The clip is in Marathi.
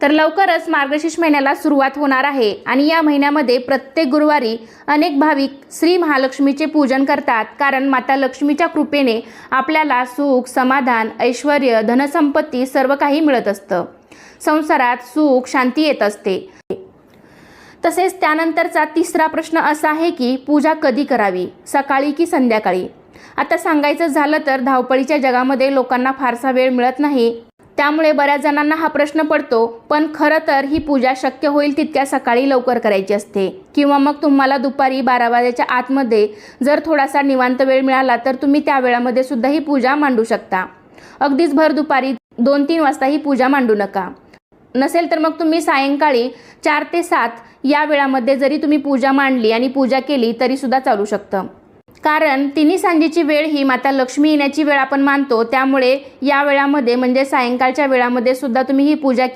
तर लवकरच मार्गशीर्ष महिन्याला सुरुवात होणार आहे आणि या महिन्यामध्ये प्रत्येक गुरुवारी अनेक भाविक श्री महालक्ष्मीचे पूजन करतात, कारण माता लक्ष्मीच्या कृपेने आपल्याला सुख, समाधान, ऐश्वर्य, धनसंपत्ती सर्व काही मिळत असतं. संसारात सुख, शांती येत असते. तसेच त्यानंतरचा तिसरा प्रश्न असा आहे की पूजा कधी करावी, सकाळी की संध्याकाळी. आता सांगायचं झालं तर धावपळीच्या जगामध्ये लोकांना फारसा वेळ मिळत नाही, त्यामुळे बऱ्याच जणांना हा प्रश्न पडतो. पण खरं तर ही पूजा शक्य होईल तितक्या सकाळी लवकर करायची असते, किंवा मग तुम्हाला दुपारी 12 वाजेच्या आतमध्ये जर थोडासा निवांत वेळ मिळाला तर तुम्ही त्या वेळामध्ये सुद्धा ही पूजा मांडू शकता. अगदीच भर दुपारी 2-3 वाजता ही पूजा मांडू नका. नसेल तर मग तुम्ही सायंकाळी 4 ते 7 या वेळामध्ये जरी तुम्ही पूजा मांडली आणि पूजा केली तरी सुद्धा चालू शकतं. कारण तिन्ही सांजेची वेळ ही माता लक्ष्मी येण्याची वेळ आपण मानतो, त्यामुळे या वेळामध्ये म्हणजे सायंकाळच्या वेळामध्ये सुद्धा तुम्ही ही पूजा